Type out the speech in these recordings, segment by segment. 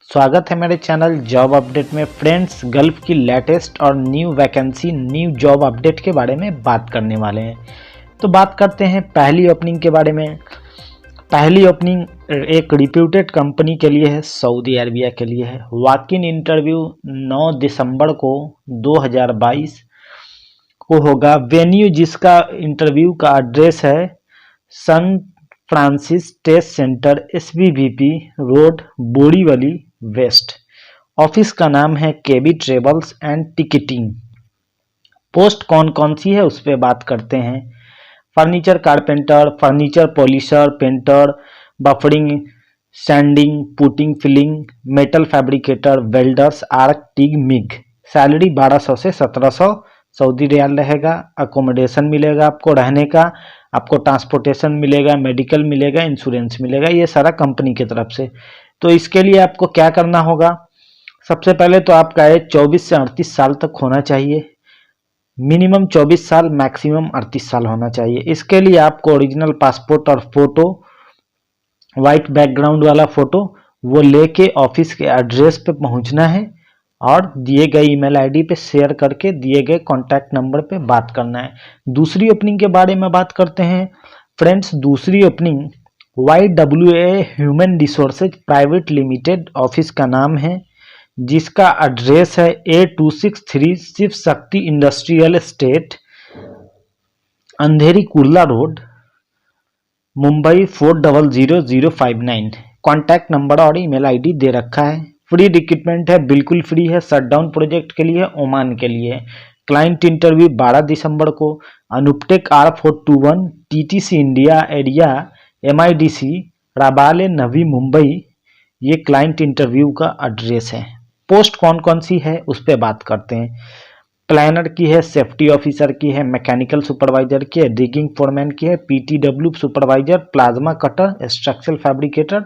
स्वागत है मेरे चैनल जॉब अपडेट में। फ्रेंड्स, गल्फ की लेटेस्ट और new vacancy, new job update के बारे में बात करने वाले हैं। तो बात करते हैं पहली ओपनिंग के बारे में। पहली ओपनिंग एक रिप्यूटेड कंपनी के लिए है, सऊदी अरबिया के लिए है। वॉक इन इंटरव्यू 9 दिसंबर को 2022 को होगा। वेन्यू जिसका इंटरव्यू का एड्रेस है सन Francis test centre, SVVP road, Borivali west. Office का नाम है KB travels and ticketing. Post कौन कौन सी है उस पर बात करते हैं। Furniture carpenter, furniture polisher, painter, buffering, sanding, putting, filling, metal fabricator, welders, arc, TIG, MIG. Salary 1200 से 1700 सऊदी रियाल रहेगा। अकोमोडेशन मिलेगा आपको रहने का, आपको ट्रांसपोर्टेशन मिलेगा, मेडिकल मिलेगा, इंश्योरेंस मिलेगा, ये सारा कंपनी की तरफ से। तो इसके लिए आपको क्या करना होगा, सबसे पहले तो आपका एज 24 से 38 साल तक होना चाहिए। मिनिमम 24 साल, मैक्सिमम 38 साल होना चाहिए। इसके लिए आपको ओरिजिनल पासपोर्ट और फोटो, वाइट बैकग्राउंड वाला फोटो, वो लेके ऑफिस के एड्रेस पे पहुंचना है और दिए गए ईमेल आईडी पे शेयर करके दिए गए कॉन्टैक्ट नंबर पे बात करना है। दूसरी ओपनिंग के बारे में बात करते हैं फ्रेंड्स। दूसरी opening YWA human resources private limited office का नाम है, जिसका एड्रेस है A263 Shiv Shakti industrial estate, Andheri Kurla road, Mumbai 400059। Contact number और ईमेल आईडी दे रखा है। फ्री रिक्रूटमेंट है, बिल्कुल फ्री है। शटडाउन प्रोजेक्ट के लिए, ओमान के लिए। क्लाइंट इंटरव्यू 12 दिसंबर को। अनुपटेक R421 TTC India area MIDC राबाले Navi Mumbai, ये क्लाइंट इंटरव्यू का एड्रेस है। पोस्ट कौन कौन सी है उस पर बात करते हैं। प्लानर की है, सेफ्टी ऑफिसर की है, मैकेनिकल सुपरवाइजर की है, डिगिंग फोरमैन की है, PTW supervisor, plasma cutter, structural fabricator,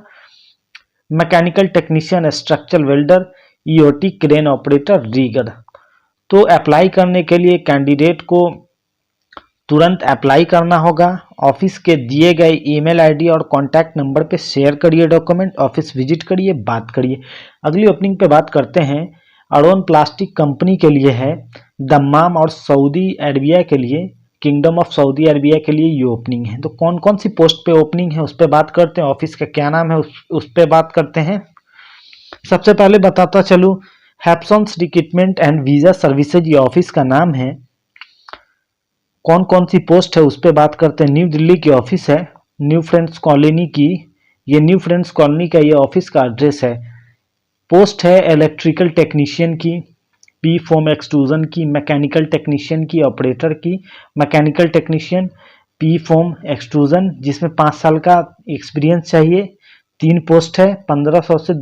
mechanical technician, structural welder, EOT crane operator, rigger. तो अप्लाई करने के लिए कैंडिडेट को तुरंत अप्लाई करना होगा। ऑफिस के दिए गए ईमेल आईडी और कॉन्टैक्ट नंबर पे शेयर करिए डॉक्यूमेंट, ऑफिस विजिट करिए, बात करिए। अगली ओपनिंग पे बात करते हैं। अरोन प्लास्टिक कंपनी के लिए है, दम्माम और सऊदी अरबिया के लिए, किंगडम ऑफ सऊदी अरबिया के लिए ये ओपनिंग है। तो कौन कौन सी पोस्ट पे ओपनिंग है उस पर बात करते हैं। ऑफिस का क्या नाम है उस पर बात करते हैं। सबसे पहले बताता चलूँ, हैप्सन्स रिक्रूटमेंट एंड वीज़ा सर्विसेज ये ऑफिस का नाम है। कौन कौन सी पोस्ट है उस पर बात करते हैं। न्यू दिल्ली की ऑफिस है, न्यू फ्रेंड्स कॉलोनी की। ये न्यू फ्रेंड्स कॉलोनी का ये ऑफिस का एड्रेस है। पोस्ट है इलेक्ट्रिकल टेक्नीशियन की, P फोम एक्सट्रूजन की, मैकेनिकल टेक्नीशियन की, ऑपरेटर की। Mechanical technician, P foam extrusion, जिसमें 5 साल का एक्सपीरियंस चाहिए। 3 पोस्ट है, 1500 से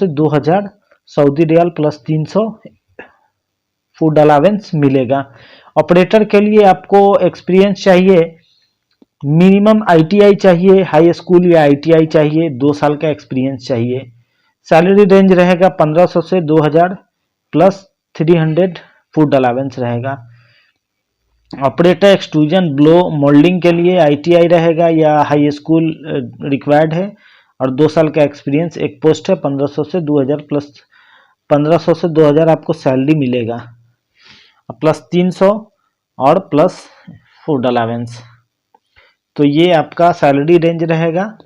2000 Saudi riyal plus 300 food allowance मिलेगा। ऑपरेटर के लिए आपको एक्सपीरियंस चाहिए, मिनिमम ITI चाहिए, हाई स्कूल या ITI चाहिए, 2 साल का एक्सपीरियंस चाहिए। सैलरी रेंज रहेगा 1500 से 2000 प्लस 300 फूड अलावेंस रहेगा। ऑपरेटर एक्सट्रूजन ब्लो मोल्डिंग के लिए ITI रहेगा या हाई स्कूल रिक्वायर्ड है और 2 साल का एक्सपीरियंस। एक पोस्ट है, 1500 से 2000 प्लस 1500 से 2000 आपको सैलरी मिलेगा, प्लस 300 और प्लस फूड अलावेंस। तो ये आपका सैलरी रेंज रहेगा।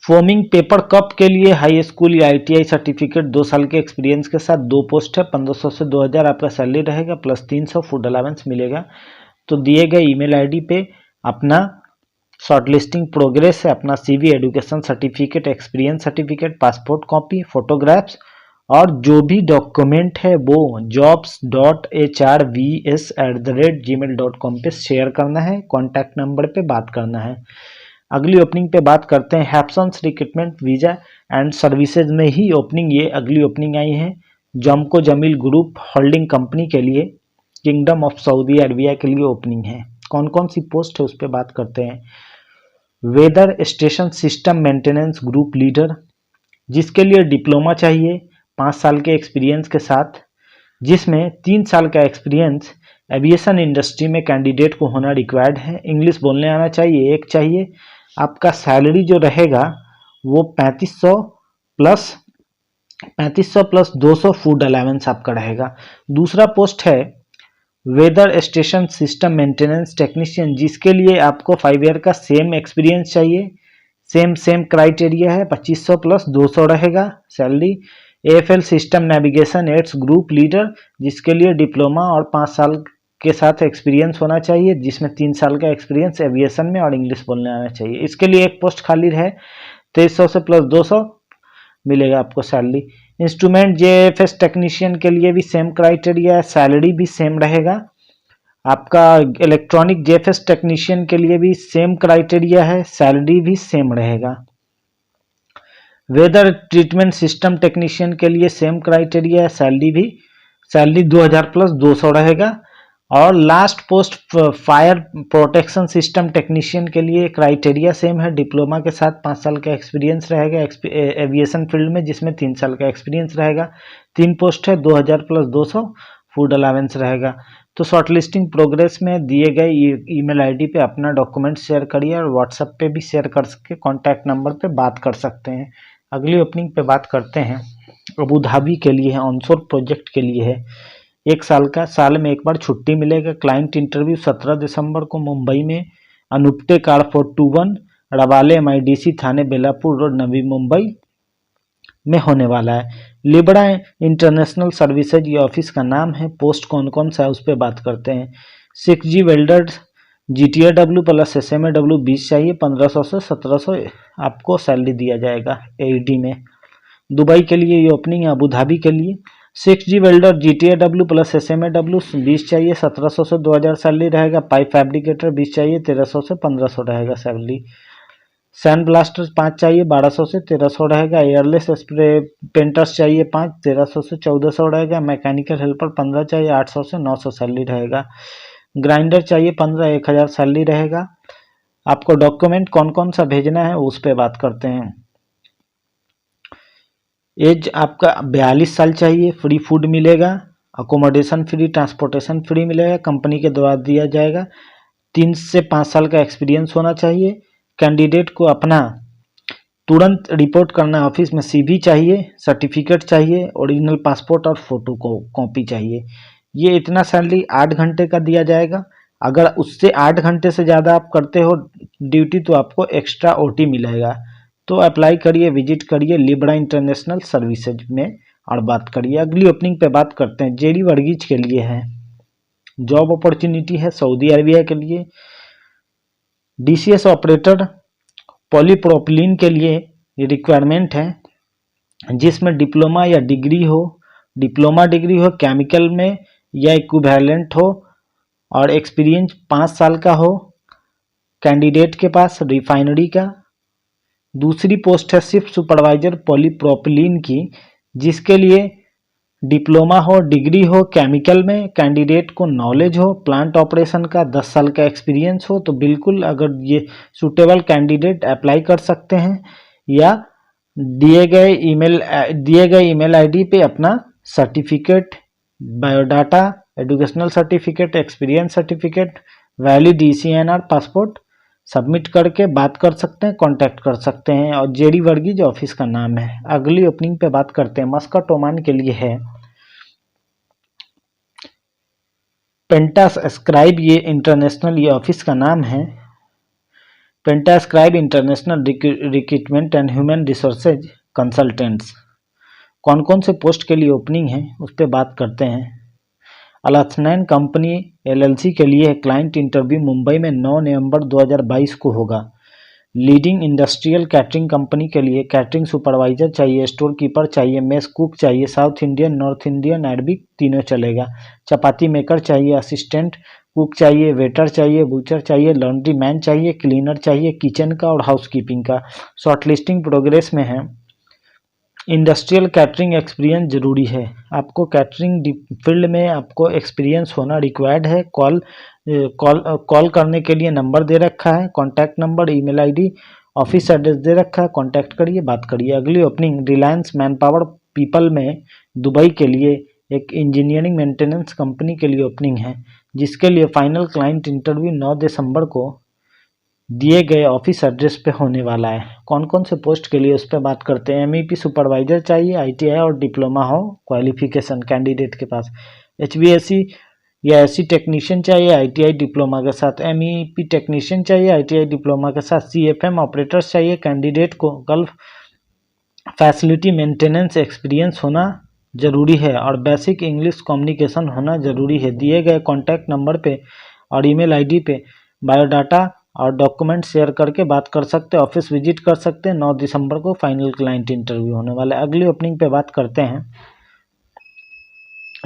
फोमिंग पेपर कप के लिए हाई स्कूल या ITI सर्टिफिकेट, 2 साल के एक्सपीरियंस के साथ 2 पोस्ट है, 1500 से 2000 आपका सैलरी रहेगा, प्लस 300 फूड अलावेंस मिलेगा। तो दिए गए ईमेल आईडी पे अपना शॉर्टलिस्टिंग प्रोग्रेस है, अपना CV, education certificate, experience certificate, passport copy, photographs और जो भी डॉक्यूमेंट है वो jobs.hrvs@gmail.com पे शेयर करना है। कॉन्टैक्ट नंबर पे बात करना है। अगली ओपनिंग पे बात करते हैं। हैप्सन्स रिक्रूटमेंट वीज़ा एंड सर्विसेज में ही ओपनिंग, ये अगली ओपनिंग आई है। जमको जमील ग्रुप होल्डिंग कंपनी के लिए, किंगडम ऑफ सऊदी अरबिया के लिए ओपनिंग है। कौन कौन सी पोस्ट है उस पर बात करते हैं। Weather station system maintenance group leader, जिसके लिए डिप्लोमा चाहिए 5 साल के एक्सपीरियंस के साथ, जिसमें 3 साल का एक्सपीरियंस एविएशन इंडस्ट्री में कैंडिडेट को होना रिक्वायर्ड है। इंग्लिश बोलने आना चाहिए, एक चाहिए। आपका सैलरी जो रहेगा वो 3500 प्लस 200 फूड अलावेंस आपका रहेगा। दूसरा पोस्ट है weather station system maintenance technician, जिसके लिए आपको 5 ईयर का सेम एक्सपीरियंस चाहिए। सेम क्राइटेरिया है, 2500 प्लस 200 रहेगा salary. AFL system navigation aids group leader, जिसके लिए डिप्लोमा और 5 साल के साथ एक्सपीरियंस होना चाहिए, जिसमें 3 साल का एक्सपीरियंस एविएशन में और इंग्लिश बोलने आना चाहिए। इसके लिए एक पोस्ट खाली है, 2300 से प्लस 200 मिलेगा आपको सैलरी। इंस्ट्रूमेंट JFS टेक्नीशियन के लिए भी सेम क्राइटेरिया है, सैलरी भी सेम रहेगा आपका। इलेक्ट्रॉनिक JFS टेक्नीशियन के लिए भी सेम क्राइटेरिया है, सैलरी भी सेम रहेगा। वेदर ट्रीटमेंट सिस्टम टेक्नीशियन के लिए सेम क्राइटेरिया है, सैलरी 2000 प्लस 200 रहेगा। और last post fire protection system technician के लिए क्राइटेरिया सेम है, डिप्लोमा के साथ 5 साल का एक्सपीरियंस रहेगा एविएशन फील्ड में, जिसमें 3 साल का एक्सपीरियंस रहेगा। 3 पोस्ट है, 2000 प्लस 200 फूड अलावेंस रहेगा। तो शॉर्टलिस्टिंग प्रोग्रेस में दिए गए ईमेल आईडी पे अपना डॉक्यूमेंट शेयर करिए और व्हाट्सएप पे भी शेयर कर सके, कॉन्टैक्ट नंबर पे बात कर सकते हैं। अगली ओपनिंग पे बात करते हैं, अबू धाबी के लिए है, ऑनशोर प्रोजेक्ट के लिए है। 1 साल का, साल में एक बार छुट्टी मिलेगा। क्लाइंट इंटरव्यू 17 दिसंबर को मुंबई में अनुपटे कार 421 रबाले MIDC थाने बेलापुर रोड नवी मुंबई में होने वाला है। लिबड़ा इंटरनेशनल सर्विसेज ये ऑफिस का नाम है। पोस्ट कौन कौन सा है उस पर बात करते हैं। 6G welder GTAW plus SMAW 20 चाहिए, 1500 से 1700 आपको सैलरी दिया जाएगा AED में। दुबई के लिए ये ओपनिंग है, अबू धाबी के लिए 6G welder GTAW plus SMAW 20 चाहिए, 1700 से 2000 सैलरी रहेगा। पाइप फैब्रिकेटर 20 चाहिए, 1300 से 1500 रहेगा सैलरी। सैंड ब्लास्टर 5 चाहिए, 1200 से 1300 रहेगा। एयरलेस स्प्रे पेंटर्स चाहिए 5, 1300 से 1400 रहेगा। मैकेनिकल हेल्पर 15 चाहिए, 800 से 900 सैलरी रहेगा। ग्राइंडर चाहिए 15, 1000 सैलरी रहेगा। आपको डॉक्यूमेंट कौन कौन सा भेजना है उस पर बात करते हैं। एज आपका 42 साल चाहिए, फ्री फूड मिलेगा, अकोमोडेशन फ्री, ट्रांसपोर्टेशन फ्री मिलेगा, कंपनी के द्वारा दिया जाएगा। 3 से 5 साल का एक्सपीरियंस होना चाहिए। कैंडिडेट को अपना तुरंत रिपोर्ट करना ऑफिस में CV चाहिए, सर्टिफिकेट चाहिए, ओरिजिनल पासपोर्ट और फोटो को कॉपी चाहिए। ये इतना सैलरी 8 घंटे का दिया जाएगा। अगर उससे 8 घंटे से ज़्यादा आप करते हो ड्यूटी तो आपको एक्स्ट्रा OT मिलेगा। तो अप्लाई करिए, विजिट करिए लिबड़ा इंटरनेशनल सर्विसेज में और बात करिए। अगली ओपनिंग पे बात करते हैं, JD वर्गीज के लिए है, जॉब अपॉर्चुनिटी है सऊदी अरबिया के लिए। DCS ऑपरेटर पॉलीप्रोपिलीन के लिए ये रिक्वायरमेंट है, जिसमें डिप्लोमा डिग्री हो केमिकल में या इक्विवेलेंट हो और एक्सपीरियंस 5 साल का हो कैंडिडेट के पास रिफाइनरी का। दूसरी पोस्ट है शिफ्ट सुपरवाइजर पॉलीप्रोपिलीन की, जिसके लिए डिप्लोमा हो, डिग्री हो केमिकल में, कैंडिडेट को नॉलेज हो प्लांट ऑपरेशन का, 10 साल का एक्सपीरियंस हो। तो बिल्कुल अगर ये सूटेबल कैंडिडेट अप्लाई कर सकते हैं या दिए गए ईमेल आईडी पे अपना certificate, biodata, educational certificate, experience certificate, valid ECNR passport submit करके बात कर सकते हैं, कांटेक्ट कर सकते हैं। और JD वर्गीज ऑफिस का नाम है। अगली ओपनिंग पे बात करते हैं, मस्कट ओमान के लिए है, पेंटास्क्राइब ये इंटरनेशनल ये ऑफिस का नाम है। Pentascribe international recruitment and human resources consultants. कौन कौन से पोस्ट के लिए ओपनिंग है उस पर बात करते हैं। अलाथनैन कंपनी LLC के लिए क्लाइंट इंटरव्यू मुंबई में 9 नवंबर 2022 को होगा। लीडिंग इंडस्ट्रियल कैटरिंग कंपनी के लिए कैटरिंग सुपरवाइजर चाहिए, स्टोर कीपर चाहिए, मेस कुक चाहिए, south Indian, north Indian, Arabic तीनों चलेगा। चपाती मेकर चाहिए, असिस्टेंट कुक चाहिए, वेटर चाहिए, बूचर चाहिए, लॉन्ड्री मैन चाहिए, क्लीनर चाहिए, किचन का और हाउसकीपिंग का। शॉर्टलिस्टिंग प्रोग्रेस में है। इंडस्ट्रियल कैटरिंग एक्सपीरियंस जरूरी है, आपको कैटरिंग फील्ड में आपको एक्सपीरियंस होना रिक्वायर्ड है। कॉल करने के लिए नंबर दे रखा है, contact number, email ID, office address दे रखा है, कॉन्टैक्ट करिए, बात करिए। अगली ओपनिंग रिलायंस मैनपावर पीपल में दुबई के लिए एक इंजीनियरिंग मेंटेनेंस कंपनी के लिए ओपनिंग है, जिसके लिए फाइनल क्लाइंट इंटरव्यू 9 दिसंबर को दिए गए ऑफिस एड्रेस पे होने वाला है। कौन कौन से पोस्ट के लिए उस पर बात करते हैं। MEP सुपरवाइजर चाहिए, ITI और डिप्लोमा हो क्वालिफिकेशन कैंडिडेट के पास। HVAC या ऐसी टेक्नीशियन चाहिए ITI डिप्लोमा के साथ। MEP टेक्नीशियन चाहिए ITI डिप्लोमा के साथ। CFM ऑपरेटर्स चाहिए कैंडिडेट को। गल्फ फैसिलिटी मेंटेनेंस एक्सपीरियंस होना जरूरी है और बेसिक इंग्लिश कम्युनिकेशन होना जरूरी है। दिए गए कॉन्टैक्ट नंबर पे और ईमेल आईडी पे बायोडाटा और डॉक्यूमेंट शेयर करके बात कर सकते हैं। ऑफिस विजिट कर सकते हैं। 9 दिसंबर को फाइनल क्लाइंट इंटरव्यू होने वाला है। अगली ओपनिंग पे बात करते हैं।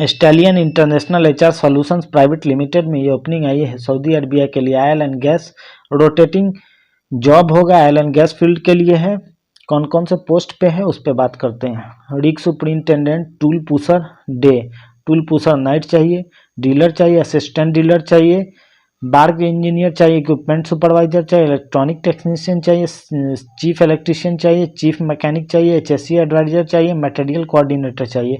Stallion international HR solutions private limited में ये ओपनिंग आई है सऊदी अरबिया के लिए। Oil and gas rotating job होगा, ऑयल एंड गैस फील्ड के लिए है। कौन कौन से पोस्ट पे है उस पर बात करते हैं। Rig superintendent, tool pusher day, tool pusher night चाहिए, डीलर चाहिए, असिस्टेंट डीलर चाहिए, बार्ग इंजीनियर चाहिए, इक्विपमेंट सुपरवाइजर चाहिए, इलेक्ट्रॉनिक टेक्नीशियन चाहिए, चीफ इलेक्ट्रीशियन चाहिए, चीफ मैकेनिक चाहिए, HSE एडवाइजर चाहिए, मटेरियल कोऑर्डिनेटर चाहिए।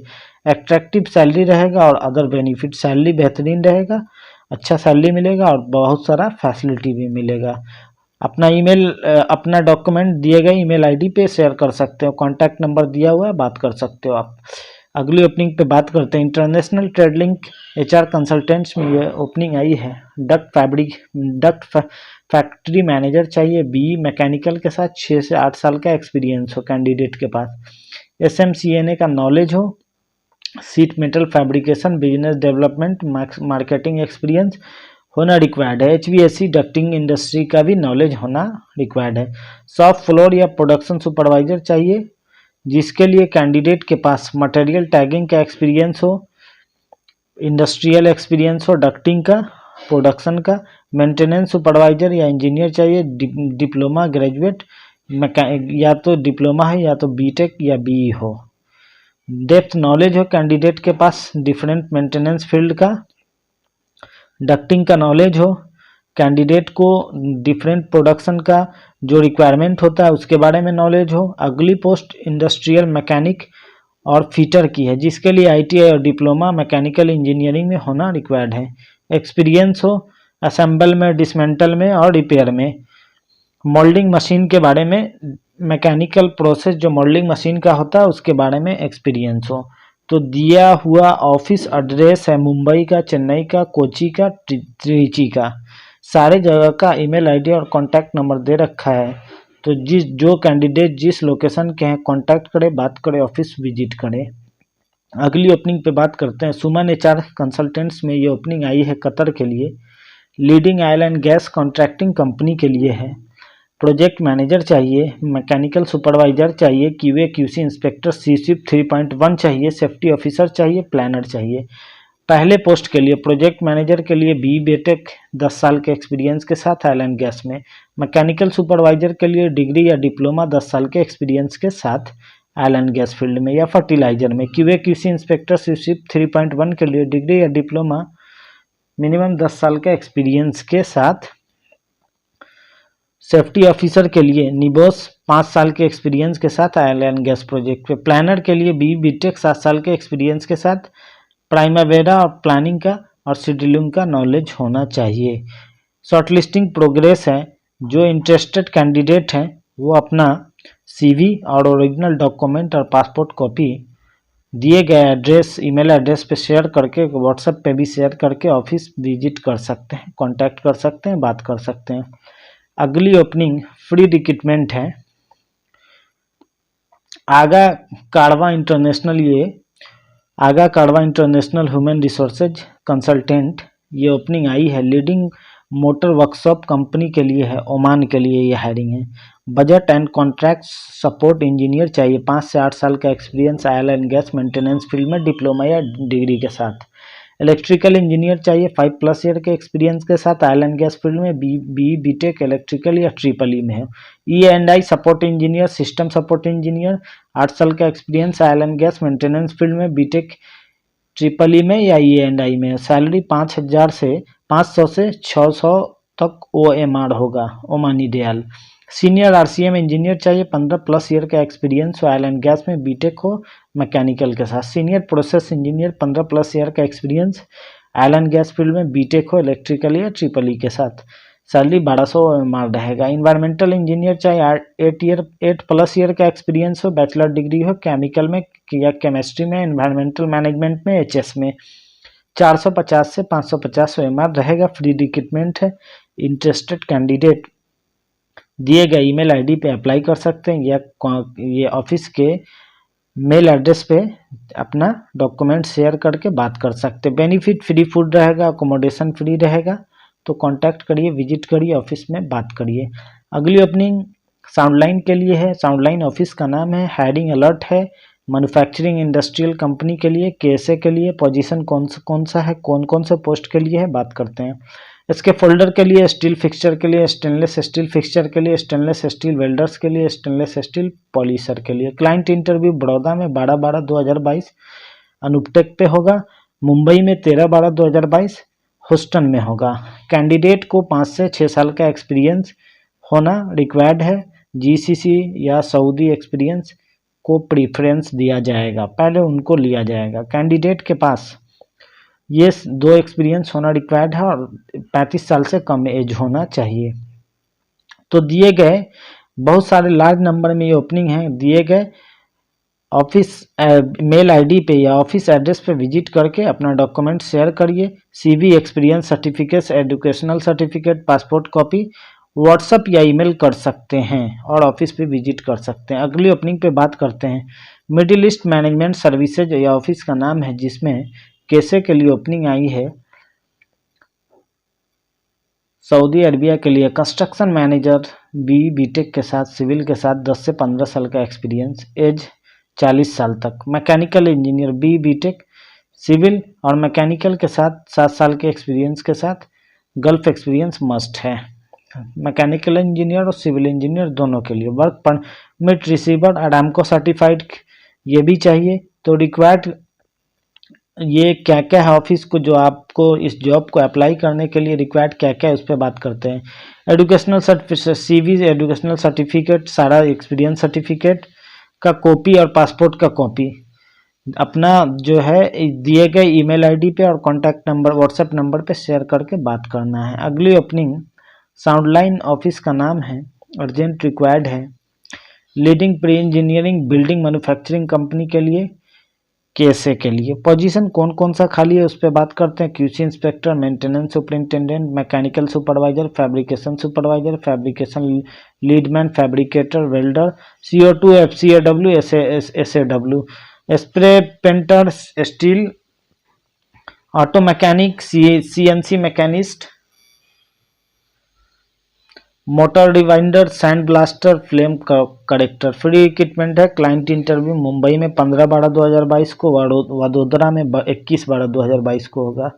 एट्रैक्टिव सैलरी रहेगा और अदर बेनिफिट। सैलरी बेहतरीन रहेगा, अच्छा सैलरी मिलेगा और बहुत सारा फैसिलिटी भी मिलेगा। अपना ईमेल अपना डॉक्यूमेंट दिए गए ईमेल आईडी पे शेयर कर सकते हो। कॉन्टैक्ट नंबर दिया हुआ है, बात कर सकते हो आप। अगली ओपनिंग पे बात करते हैं। International trade link HR consultants में ये ओपनिंग आई है। डक्ट फैक्ट्री मैनेजर चाहिए, BE मैकेनिकल के साथ 6 से 8 साल का एक्सपीरियंस हो कैंडिडेट के पास। SMCNA का नॉलेज हो, seat metal fabrication, business development, marketing experience होना रिक्वायर्ड है। HVAC डक्टिंग इंडस्ट्री का भी नॉलेज होना रिक्वायर्ड है। शॉप फ्लोर या प्रोडक्शन सुपरवाइजर चाहिए जिसके लिए कैंडिडेट के पास मटेरियल टैगिंग का एक्सपीरियंस हो, इंडस्ट्रियल एक्सपीरियंस हो, डक्टिंग का, प्रोडक्शन का। मेंटेनेंस सुपरवाइजर या इंजीनियर चाहिए, डिप्लोमा ग्रेजुएट, या तो डिप्लोमा है या तो BTech या BE हो। डेप्थ नॉलेज हो कैंडिडेट के पास डिफरेंट मेंटेनेंस फील्ड का। डक्टिंग का नॉलेज हो कैंडिडेट को, डिफरेंट प्रोडक्शन का जो रिक्वायरमेंट होता है उसके बारे में नॉलेज हो। अगली पोस्ट इंडस्ट्रियल मैकेनिक और फिटर की है जिसके लिए ITI और डिप्लोमा मैकेनिकल इंजीनियरिंग में होना रिक्वायर्ड है। एक्सपीरियंस हो असेंबल में, डिसमेंटल में और रिपेयर में। मोल्डिंग मशीन के बारे में, मैकेनिकल प्रोसेस जो मोल्डिंग मशीन का होता है उसके बारे में एक्सपीरियंस हो। तो दिया हुआ ऑफिस एड्रेस है मुंबई का, चेन्नई का, कोची का, त्रिची का। सारे जगह का ईमेल आईडी और कॉन्टैक्ट नंबर दे रखा है। तो जो कैंडिडेट जिस लोकेशन के हैं कॉन्टैक्ट करे, बात करे, ऑफिस विजिट करे। अगली ओपनिंग पे बात करते हैं। सुमन HR कंसल्टेंट्स में ये ओपनिंग आई है कतर के लिए। Leading oil and gas contracting company के लिए है। प्रोजेक्ट मैनेजर चाहिए, मैकेनिकल सुपरवाइजर चाहिए, QA QC इंस्पेक्टर CSIP 3.1 चाहिए, सेफ्टी ऑफिसर चाहिए, प्लानर चाहिए। पहले पोस्ट के लिए प्रोजेक्ट मैनेजर के लिए BE BTech 10 साल के एक्सपीरियंस के साथ ऑयल एंड गैस में। मैकेनिकल सुपरवाइजर के लिए डिग्री या डिप्लोमा 10 साल के एक्सपीरियंस के साथ ऑयल एंड गैस फील्ड में या फर्टिलाइजर में। QA QC इंस्पेक्टर CSIP 3.1 के लिए डिग्री या डिप्लोमा मिनिमम 10 साल का एक्सपीरियंस के साथ। सेफ्टी ऑफिसर के लिए निबोस 5 साल के एक्सपीरियंस के साथ ऑयल एंड गैस प्रोजेक्ट पे। प्लानर के लिए BE BTech 7 साल के एक्सपीरियंस के साथ प्राइमावेरा और प्लानिंग का और शेड्यूलिंग का नॉलेज होना चाहिए। शॉर्टलिस्टिंग प्रोग्रेस है। जो इंटरेस्टेड कैंडिडेट हैं वो अपना CV और ओरिजिनल डॉक्यूमेंट और पासपोर्ट कॉपी दिए गए एड्रेस, ईमेल एड्रेस पे शेयर करके, व्हाट्सएप पे भी शेयर करके ऑफिस विजिट कर सकते हैं, कांटेक्ट कर सकते हैं, बात कर सकते हैं। अगली ओपनिंग फ्री रिक्रूटमेंट है। आगा काड़वा इंटरनेशनल, ये आगा काड़वा इंटरनेशनल ह्यूमन रिसोर्सेज कंसल्टेंट ये ओपनिंग आई है। लीडिंग मोटर वर्कशॉप कंपनी के लिए है, ओमान के लिए ये हायरिंग है। Budget and contract support engineer चाहिए, 5 से 8 साल का experience oil and gas maintenance field में डिप्लोमा या डिग्री के साथ। इलेक्ट्रिकल इंजीनियर चाहिए, 5+ ईयर के एक्सपीरियंस के साथ ऑयल एंड गैस फील्ड में, BE BTech इलेक्ट्रिकल या EEE में है। E&I support engineer, system support engineer, 8 साल का experience oil and gas maintenance field में, BTech EEE में या E&I में। सैलरी 500 से 600 तक OMR होगा, Omani riyal. Senior RCM engineer चाहिए, 15+ ईयर का एक्सपीरियंस ऑयल एंड गैस में, BTech हो मैकेनिकल के साथ। सीनियर प्रोसेस इंजीनियर 15+ ईयर का experience oil and gas field में, BTech हो इलेक्ट्रिकल या EEE के साथ। सैलरी 1200 OMR रहेगा। इन्वायरमेंटल इंजीनियर चाहिए 8+ ईयर का एक्सपीरियंस हो, बैचलर डिग्री हो केमिकल में या केमिस्ट्री में, इन्वायरमेंटल मैनेजमेंट में, HS में। 450 से 550 OMR रहेगा। फ्री रिक्रूटमेंट है। इंटरेस्टेड कैंडिडेट दिए गए ईमेल आईडी पे अप्लाई कर सकते हैं या ये ऑफिस के मेल एड्रेस पे अपना डॉक्यूमेंट शेयर करके बात कर सकते हैं। बेनिफिट फ्री फूड रहेगा, अकोमोडेशन फ्री रहेगा। तो कांटेक्ट करिए, विजिट करिए, ऑफिस में बात करिए। अगली ओपनिंग साउंडलाइन के लिए है। साउंडलाइन ऑफिस का नाम है। हायरिंग अलर्ट है। मैन्युफैक्चरिंग इंडस्ट्रियल कंपनी के लिए, KSA के लिए। पोजीशन कौन सा है, कौन से पोस्ट के लिए है, बात करते हैं। इसके फोल्डर के लिए स्टील फिक्सचर के लिए, स्टेनलेस स्टील फिक्सचर के लिए, स्टेनलेस स्टील वेल्डर्स के लिए, स्टेनलेस स्टील पॉलिशर के लिए। क्लाइंट इंटरव्यू बड़ौदा में 12/12/2022 अनुपटेक पे होगा। मुंबई में 13/12/2022 ह्यूस्टन में होगा। कैंडिडेट को 5 से 6 साल का एक्सपीरियंस होना रिक्वायर्ड है। GCC या सऊदी एक्सपीरियंस को प्रीफरेंस दिया जाएगा, पहले उनको लिया जाएगा। कैंडिडेट के पास ये 2 एक्सपीरियंस होना रिक्वायर्ड है और 35 साल से कम एज होना चाहिए। तो दिए गए बहुत सारे लार्ज नंबर में ये ओपनिंग है। दिए गए ऑफिस मेल आईडी पे या ऑफिस एड्रेस पे विजिट करके अपना डॉक्यूमेंट शेयर करिए। CV, experience certificate, educational certificate, passport copy WhatsApp या ईमेल कर सकते हैं और ऑफिस पे विजिट कर सकते हैं। अगली ओपनिंग पे बात करते हैं। मिडिल ईस्ट मैनेजमेंट सर्विसेज या ऑफिस का नाम है, जिसमें KSA के लिए ओपनिंग आई है। सऊदी अरबिया के लिए कंस्ट्रक्शन मैनेजर BTech के साथ, सिविल के साथ 10 से 15 साल का एक्सपीरियंस, एज 40 साल तक। मैकेनिकल इंजीनियर BTech सिविल और मैकेनिकल के साथ 7 साल के एक्सपीरियंस के साथ गल्फ एक्सपीरियंस मस्ट है। मैकेनिकल इंजीनियर और सिविल इंजीनियर दोनों के लिए। Work permit receiver Aramco certified ये भी चाहिए। तो रिक्वायर्ड ये क्या क्या है ऑफिस को, जो आपको इस जॉब को अप्लाई करने के लिए रिक्वायर्ड क्या क्या है उस पर बात करते हैं। Educational certificate, CV, educational certificate, सारा एक्सपीरियंस सर्टिफिकेट का कॉपी और पासपोर्ट का कॉपी अपना जो है दिए गए ईमेल आईडी पे और कॉन्टैक्ट नंबर, व्हाट्सएप नंबर पे शेयर करके बात करना है। अगली ओपनिंग साउंडलाइन ऑफिस का नाम है। अर्जेंट रिक्वायर्ड है। Leading pre engineering building manufacturing company के लिए, KSA के लिए। पोजीशन कौन सा खाली है उस पर बात करते हैं। QC inspector, maintenance superintendent, mechanical supervisor, fabrication supervisor, fabrication leadman, fabricator, welder, CO2, FCAW, SAW, spray painter, steel, auto mechanic, CNC machinist, motor rewinder, sand blaster, flame character. Free recruitment है। क्लाइंट इंटरव्यू मुंबई में 15/12/2022 को, वडोदरा में 21/12/2022 को होगा।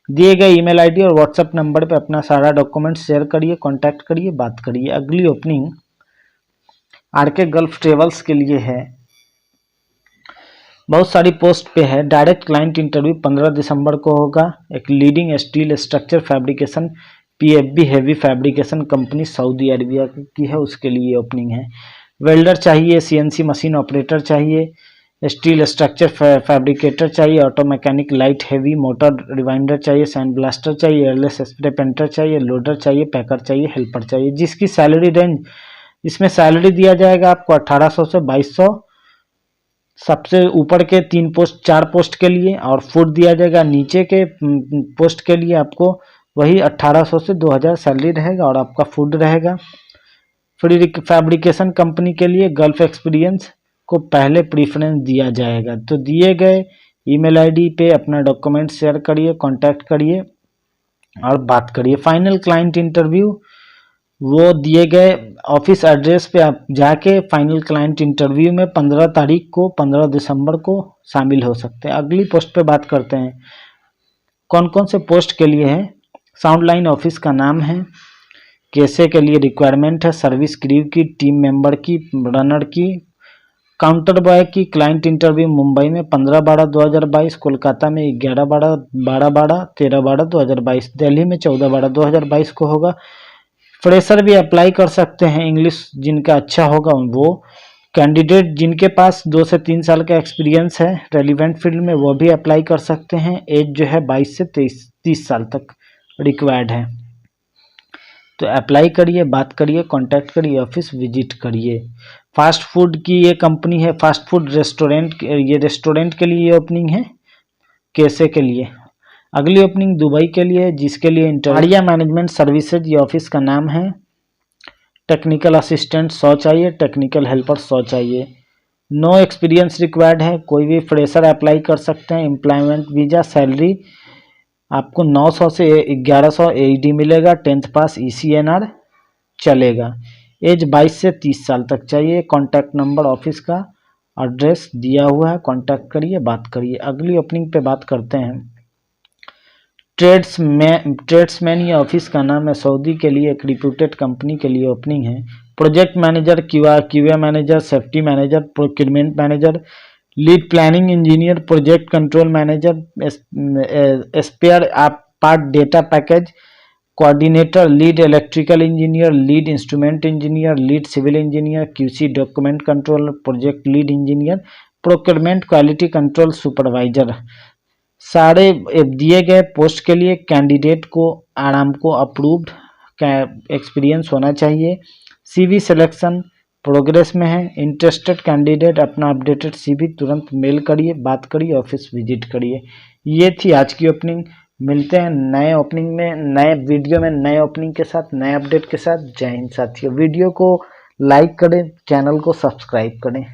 दिए गए email ID और WhatsApp number पे अपना सारा डॉक्यूमेंट शेयर करिए, कांटेक्ट करिए, बात करिए। अगली ओपनिंग RK गल्फ ट्रेवल्स के लिए है। बहुत सारी पोस्ट पे है। डायरेक्ट क्लाइंट इंटरव्यू 15 दिसंबर को होगा। एक leading steel structure fabrication PFB heavy fabrication company Saudi Arabia की है, उसके लिए ओपनिंग है। वेल्डर चाहिए, CNC मशीन ऑपरेटर चाहिए, स्टील स्ट्रक्चर फैब्रिकेटर चाहिए, auto mechanic light heavy, motor rewinder चाहिए, सैंड ब्लास्टर चाहिए, एयरलेस स्प्रे पेंटर चाहिए, लोडर चाहिए, पैकर चाहिए, हेल्पर चाहिए। जिसकी सैलरी रेंज, इसमें सैलरी दिया जाएगा आपको 1800 से 2200 सबसे ऊपर के 4 पोस्ट के लिए, और फूड दिया जाएगा नीचे के पोस्ट के लिए आपको वही 1800 से 2000 सैलरी रहेगा और आपका फूड रहेगा। फ्री फैब्रिकेशन कंपनी के लिए गल्फ एक्सपीरियंस को पहले प्रीफरेंस दिया जाएगा। तो दिए गए ईमेल आईडी पे अपना डॉक्यूमेंट शेयर करिए, कांटेक्ट करिए और बात करिए। फाइनल क्लाइंट इंटरव्यू वो दिए गए ऑफिस एड्रेस पे आप जाके फाइनल क्लाइंट इंटरव्यू में 15 तारीख को, 15 दिसंबर को शामिल हो सकते हैं। अगली पोस्ट पे बात करते हैं। कौन कौन से पोस्ट के लिए है। साउंडलाइन ऑफिस का नाम है। KSA के लिए रिक्वायरमेंट है। सर्विस क्रू की, टीम मेंबर की, रनर की, काउंटर बॉय की। क्लाइंट इंटरव्यू मुंबई में 15/12/2022, कोलकाता में 11/12/13/2022, दिल्ली में 14/12/2022 को होगा। फ्रेशर भी अप्लाई कर सकते हैं, इंग्लिश जिनका अच्छा होगा वो। कैंडिडेट जिनके पास 2 से 3 साल का एक्सपीरियंस है रेलिवेंट फील्ड में, वो भी अप्लाई कर सकते हैं। एज जो है 22 से 30 साल तक रिक्वायर्ड है। तो अप्लाई करिए, बात करिए, कांटेक्ट करिए, ऑफिस विजिट करिए। फास्ट फूड की ये कंपनी है, फास्ट फूड रेस्टोरेंट, ये रेस्टोरेंट के लिए ये ओपनिंग है, कैसे के लिए। अगली ओपनिंग दुबई के लिए है, जिसके लिए इंटरव्यू मैनेजमेंट सर्विसेज ये ऑफिस का नाम है। टेक्निकल असिस्टेंट 100 चाहिए, टेक्निकल हेल्पर 100 चाहिए। नो एक्सपीरियंस रिक्वायर्ड है, कोई भी फ्रेशर अप्लाई कर सकते हैं। एम्प्लॉयमेंट वीज़ा, सैलरी आपको 900 से 1100 AED मिलेगा। 10th पास ECNR चलेगा। एज 22 से 30 साल तक चाहिए। कॉन्टैक्ट नंबर ऑफिस का एड्रेस दिया हुआ है, कॉन्टैक्ट करिए, बात करिए। अगली ओपनिंग पे बात करते हैं। ट्रेड्समैन ये ऑफिस का नाम है। सऊदी के लिए एक रिप्यूटेड कंपनी के लिए ओपनिंग है। Project manager, QA manager, safety manager, procurement manager, lead planning engineer, project control manager, spare part data package coordinator, lead electrical engineer, lead instrument engineer, lead civil engineer, QC document controller, project lead engineer, procurement quality control supervisor. सारे दिए गए post के लिए candidate को आराम को approved experience होना चाहिए। CV सिलेक्शन प्रोग्रेस में है। इंटरेस्टेड कैंडिडेट अपना अपडेटेड CV तुरंत मेल करिए, बात करिए, ऑफिस विजिट करिए। ये थी आज की ओपनिंग। मिलते हैं नए ओपनिंग में, नए वीडियो में, नए ओपनिंग के साथ, नए अपडेट के साथ। जय हिंद साथियों। वीडियो को लाइक करें, चैनल को सब्सक्राइब करें।